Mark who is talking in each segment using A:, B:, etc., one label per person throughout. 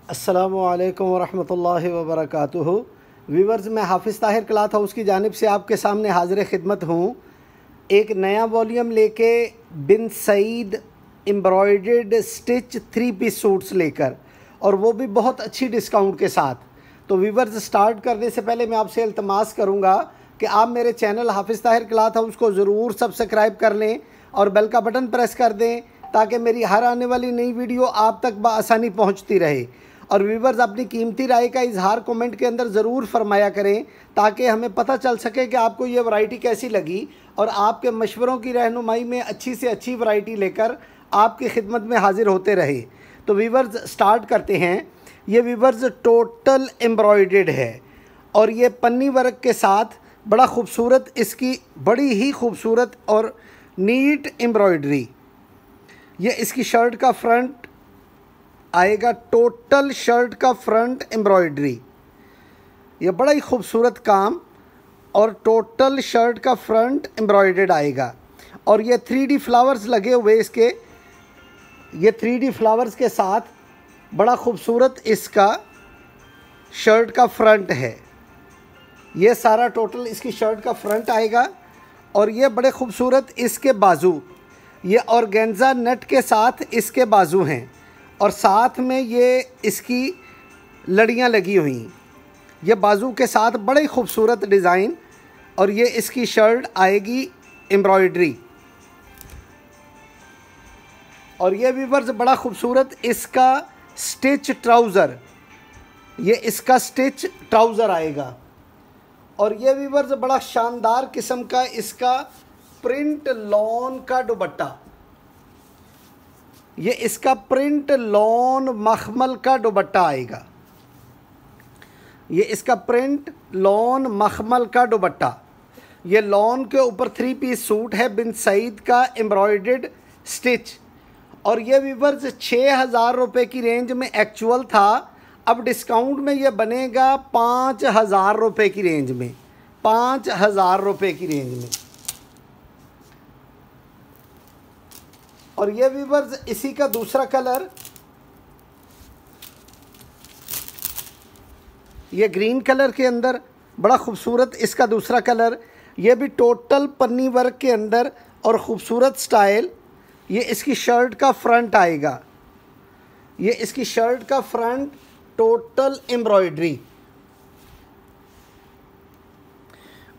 A: अस्सलामुअलैकुम वरहमतुल्लाहि वबरकातुहू। व्यूवर्स, मैं हाफिज़ ताहिर क्लॉथ हाउस की जानिब से आपके सामने हाज़िर खिदमत हूँ। एक नया वॉल्यूम लेके Bin Saeed embroidered stitch 3 piece suits लेकर, और वो भी बहुत अच्छी डिस्काउंट के साथ। तो व्यूवर्स, स्टार्ट करने से पहले मैं आपसे इल्तमास करूँगा कि आप मेरे चैनल हाफिज़ ताहिर क्लॉथ हाउस को ज़रूर सब्सक्राइब कर लें और बेल का बटन प्रेस कर दें ताकि मेरी हर आने वाली नई वीडियो आप तक बआसानी पहुंचती रहे। और व्यूवर्स, अपनी कीमती राय का इजहार कमेंट के अंदर ज़रूर फरमाया करें ताकि हमें पता चल सके कि आपको ये वैरायटी कैसी लगी, और आपके मशवरों की रहनुमाई में अच्छी से अच्छी वैरायटी लेकर आपकी खिदमत में हाजिर होते रहे। तो व्यूवर्स, स्टार्ट करते हैं। ये व्यूवर्स टोटल एम्ब्रॉयडर्ड है और ये पन्नी वर्क के साथ बड़ा खूबसूरत, इसकी बड़ी ही खूबसूरत और नीट एम्ब्रॉयडरी। ये इसकी शर्ट का फ्रंट आएगा, टोटल शर्ट का फ्रंट एम्ब्रॉयडरी। ये बड़ा ही खूबसूरत काम, और टोटल शर्ट का फ्रंट एम्ब्रॉयडर्ड आएगा। और ये 3D फ्लावर्स लगे हुए इसके, ये 3D फ्लावर्स के साथ बड़ा खूबसूरत इसका शर्ट का फ्रंट है। ये सारा टोटल इसकी शर्ट का फ्रंट आएगा। और ये बड़े खूबसूरत इसके बाजू, ये ऑर्गेन्जा नेट के साथ इसके बाजू हैं, और साथ में ये इसकी लड़ियाँ लगी हुई, ये बाजू के साथ बड़े खूबसूरत डिज़ाइन। और ये इसकी शर्ट आएगी एम्ब्रॉयडरी। और ये व्यूवर्स बड़ा खूबसूरत इसका स्टिच ट्राउज़र, ये इसका स्टिच ट्राउज़र आएगा। और ये व्यूवर्स बड़ा शानदार किस्म का इसका प्रिंट लॉन का दुपट्टा, ये इसका प्रिंट लॉन मखमल का दुपट्टा आएगा। ये इसका प्रिंट लॉन मखमल का दुपट्टा, ये लॉन के ऊपर 3 पीस सूट है बिन सईद का एम्ब्रॉयडर्ड स्टिच। और ये व्यूवर्स 6,000 रुपये की रेंज में एक्चुअल था, अब डिस्काउंट में ये बनेगा 5,000 रुपये की रेंज में, 5,000 रुपये की रेंज में। और ये व्यूवर्स इसी का दूसरा कलर, ये ग्रीन कलर के अंदर बड़ा खूबसूरत इसका दूसरा कलर, ये भी टोटल पन्नी वर्क के अंदर और ख़ूबसूरत स्टाइल। ये इसकी शर्ट का फ्रंट आएगा, ये इसकी शर्ट का फ्रंट टोटल एम्ब्रॉयडरी।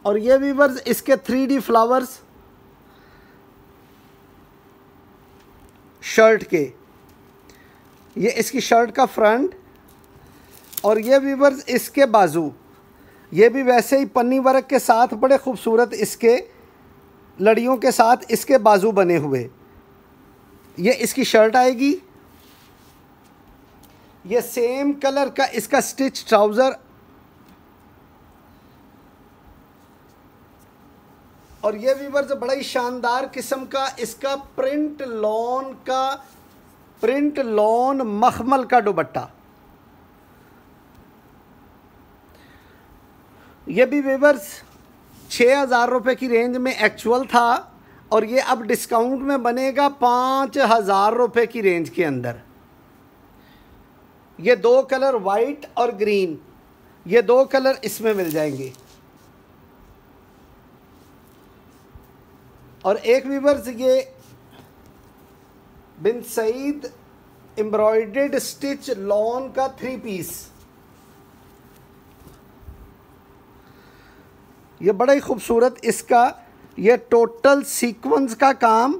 A: और ये व्यूवर्स इसके 3D फ्लावर्स शर्ट के, ये इसकी शर्ट का फ्रंट। और ये व्यूवर्स इसके बाजू, ये भी वैसे ही पन्नी वर्क के साथ बड़े खूबसूरत इसके लड़ियों के साथ इसके बाजू बने हुए। ये इसकी शर्ट आएगी, ये सेम कलर का इसका स्टिच ट्राउज़र। और ये व्यूवर्स बड़ा ही शानदार किस्म का इसका प्रिंट लॉन मखमल का दुपट्टा। ये भी व्यूवर्स 6,000 रुपये की रेंज में एक्चुअल था, और ये अब डिस्काउंट में बनेगा 5,000 रुपये की रेंज के अंदर। ये 2 कलर वाइट और ग्रीन, ये 2 कलर इसमें मिल जाएंगे। और एक व्यूवर्स ये बिन सईद एम्ब्रॉयडर्ड स्टिच लॉन का 3 पीस, ये बड़ा ही खूबसूरत इसका, ये टोटल सीक्वेंस का काम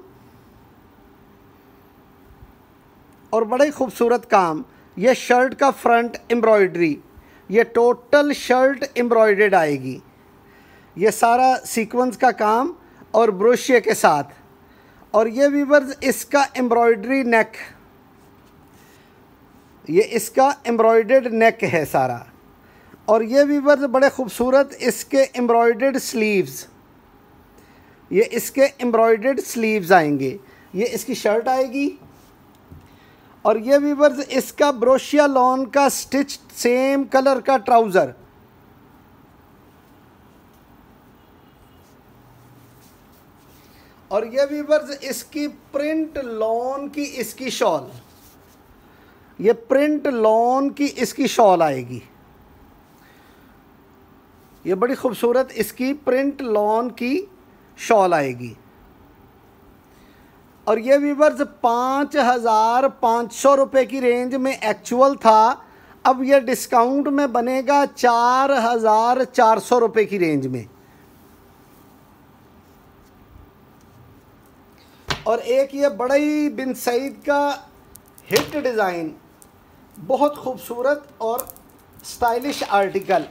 A: और बड़ा ही खूबसूरत काम। ये शर्ट का फ्रंट एम्ब्रॉयडरी, ये टोटल शर्ट एम्ब्रॉयडर्ड आएगी, ये सारा सीक्वेंस का काम और ब्रोशिया के साथ। और ये व्यूवर्स इसका एम्ब्रॉयडरी नेक, ये इसका एम्ब्रॉयडर्ड नेक है सारा। और ये व्यूवर्स बड़े खूबसूरत इसके एम्ब्रॉयडर्ड स्लीव्स, ये इसके एम्ब्रॉयडर्ड स्लीव्स आएंगे, ये इसकी शर्ट आएगी। और ये व्यूवर्स इसका ब्रोशिया लॉन का स्टिच सेम कलर का ट्राउज़र, और ये व्यूवर्स इसकी प्रिंट लॉन की इसकी शॉल। ये प्रिंट लॉन की इसकी शॉल आएगी। ये बड़ी खूबसूरत इसकी प्रिंट लॉन की शॉल आएगी। और ये व्यूअर्स 5,500 रुपये की रेंज में एक्चुअल था, अब ये डिस्काउंट में बनेगा 4,400 रुपये की रेंज में। और एक ये बड़ा ही बिन सईद का हिट डिज़ाइन, बहुत खूबसूरत और स्टाइलिश आर्टिकल।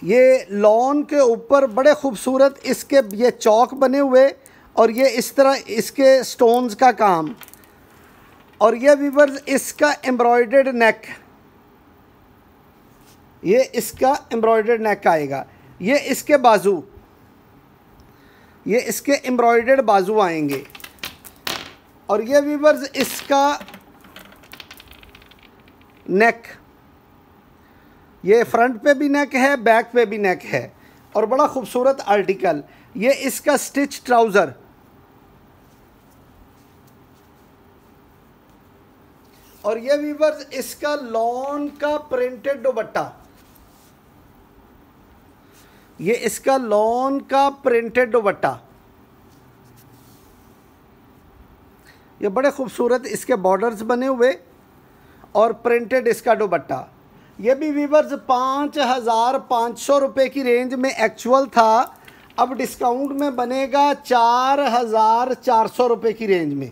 A: ये लॉन के ऊपर बड़े खूबसूरत इसके ये चौक बने हुए और ये इस तरह इसके स्टोन्स का काम। और ये व्यूअर्स इसका एम्ब्रॉयडर्ड नेक, ये इसका एम्ब्रॉयडर्ड नेक आएगा। ये इसके बाजू, ये इसके एम्ब्रॉयडर्ड बाजू आएंगे। और ये व्यूअर्स इसका नेक, ये फ्रंट पे भी नेक है, बैक पे भी नेक है और बड़ा खूबसूरत आर्टिकल। ये इसका स्टिच ट्राउज़र, और ये व्यूअर्स इसका लॉन का प्रिंटेड दुपट्टा, ये इसका लॉन का प्रिंटेड दुपट्टा। ये बड़े खूबसूरत इसके बॉर्डर्स बने हुए और प्रिंटेड इसका दुपट्टा। ये भी व्यूअर्स 5,500 रुपये की रेंज में एक्चुअल था, अब डिस्काउंट में बनेगा 4,400 रुपये की रेंज में।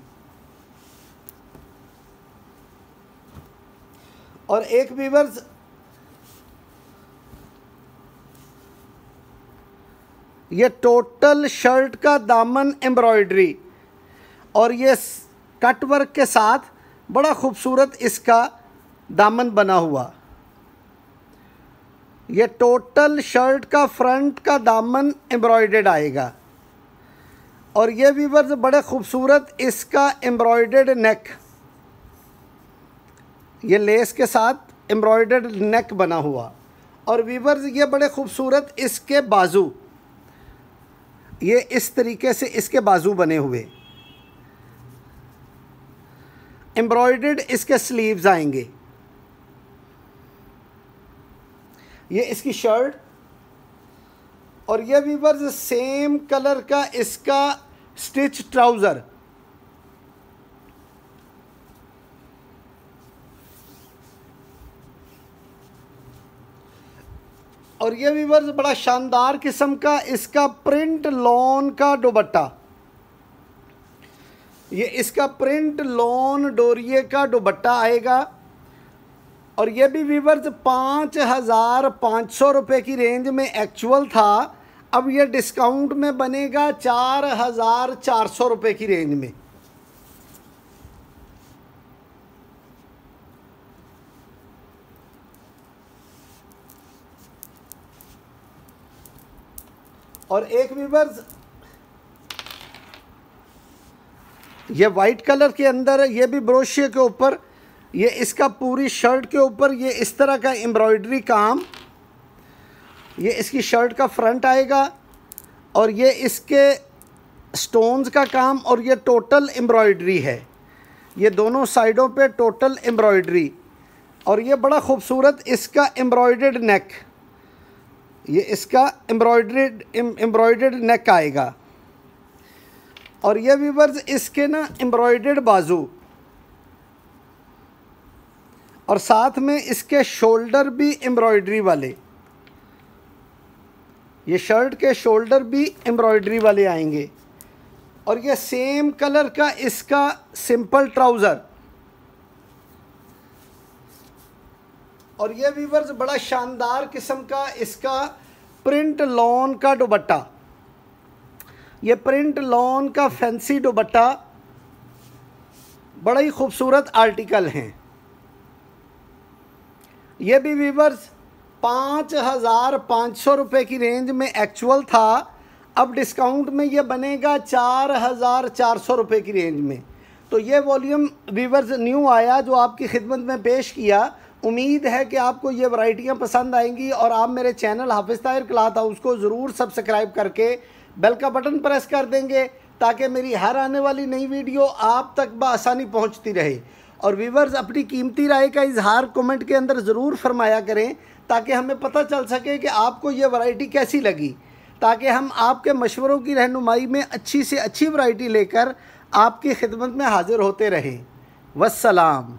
A: और एक व्यूअर्स ये टोटल शर्ट का दामन एम्ब्रॉयडरी और ये कट वर्क के साथ बड़ा खूबसूरत इसका दामन बना हुआ। ये टोटल शर्ट का फ्रंट का दामन एम्ब्रॉयडर्ड आएगा। और ये व्यूअर्स बड़े खूबसूरत इसका एम्ब्रॉयडर्ड नेक, ये लेस के साथ एम्ब्रॉयडर्ड नेक बना हुआ। और व्यूअर्स ये बड़े खूबसूरत इसके बाजू, ये इस तरीके से इसके बाजू बने हुए। एम्ब्रॉयडर्ड इसके स्लीव्स आएंगे। ये इसकी शर्ट और ये व्यूअर्स सेम कलर का इसका स्टिच ट्राउज़र। और ये व्यूअर्स बड़ा शानदार किस्म का इसका प्रिंट लॉन का दुपट्टा, ये इसका प्रिंट लॉन डोरिये का दुपट्टा आएगा। और ये भी व्यूअर्स 5,500 रुपये की रेंज में एक्चुअल था, अब ये डिस्काउंट में बनेगा 4,400 रुपये की रेंज में। और एक व्यूअर्स ये वाइट कलर के अंदर, ये भी ब्रोशिया के ऊपर, ये इसका पूरी शर्ट के ऊपर ये इस तरह का एम्ब्रॉयडरी काम, ये इसकी शर्ट का फ्रंट आएगा और ये इसके स्टोन्स का काम और ये टोटल एम्ब्रॉयडरी है, ये दोनों साइडों पे टोटल एम्ब्रॉयडरी। और ये बड़ा खूबसूरत इसका एम्ब्रॉयडर्ड नेक, ये इसका एम्ब्रॉयडर्ड नेक आएगा। और ये व्यूअर्स इसके ना एम्ब्रॉयडर्ड बाजू और साथ में इसके शोल्डर भी एम्ब्रॉयडरी वाले, ये शर्ट के शोल्डर भी एम्ब्रॉयडरी वाले आएंगे। और ये सेम कलर का इसका सिंपल ट्राउज़र। और ये व्यूअर्स बड़ा शानदार किस्म का इसका प्रिंट लॉन का दुपट्टा, ये प्रिंट लॉन का फैंसी दुपट्टा, बड़ा ही खूबसूरत आर्टिकल हैं। ये भी व्यूअर्स 5,500 रुपये की रेंज में एक्चुअल था, अब डिस्काउंट में ये बनेगा 4,400 रुपये की रेंज में। तो ये वॉल्यूम व्यूअर्स न्यू आया जो आपकी खिदमत में पेश किया। उम्मीद है कि आपको ये वैरायटियाँ पसंद आएंगी और आप मेरे चैनल हाफिज़ ताहिर क्लॉथ हाउस को ज़रूर सब्सक्राइब करके बेल का बटन प्रेस कर देंगे ताकि मेरी हर आने वाली नई वीडियो आप तक बआसानी पहुंचती रहे। और व्यूवर्स अपनी कीमती राय का इजहार कमेंट के अंदर ज़रूर फरमाया करें, ताकि हमें पता चल सके कि आपको ये वैरायटी कैसी लगी, ताकि हम आपके मशवरों की रहनुमाई में अच्छी से अच्छी वैरायटी लेकर आपकी खिदमत में हाज़िर होते रहें। वस्सलाम।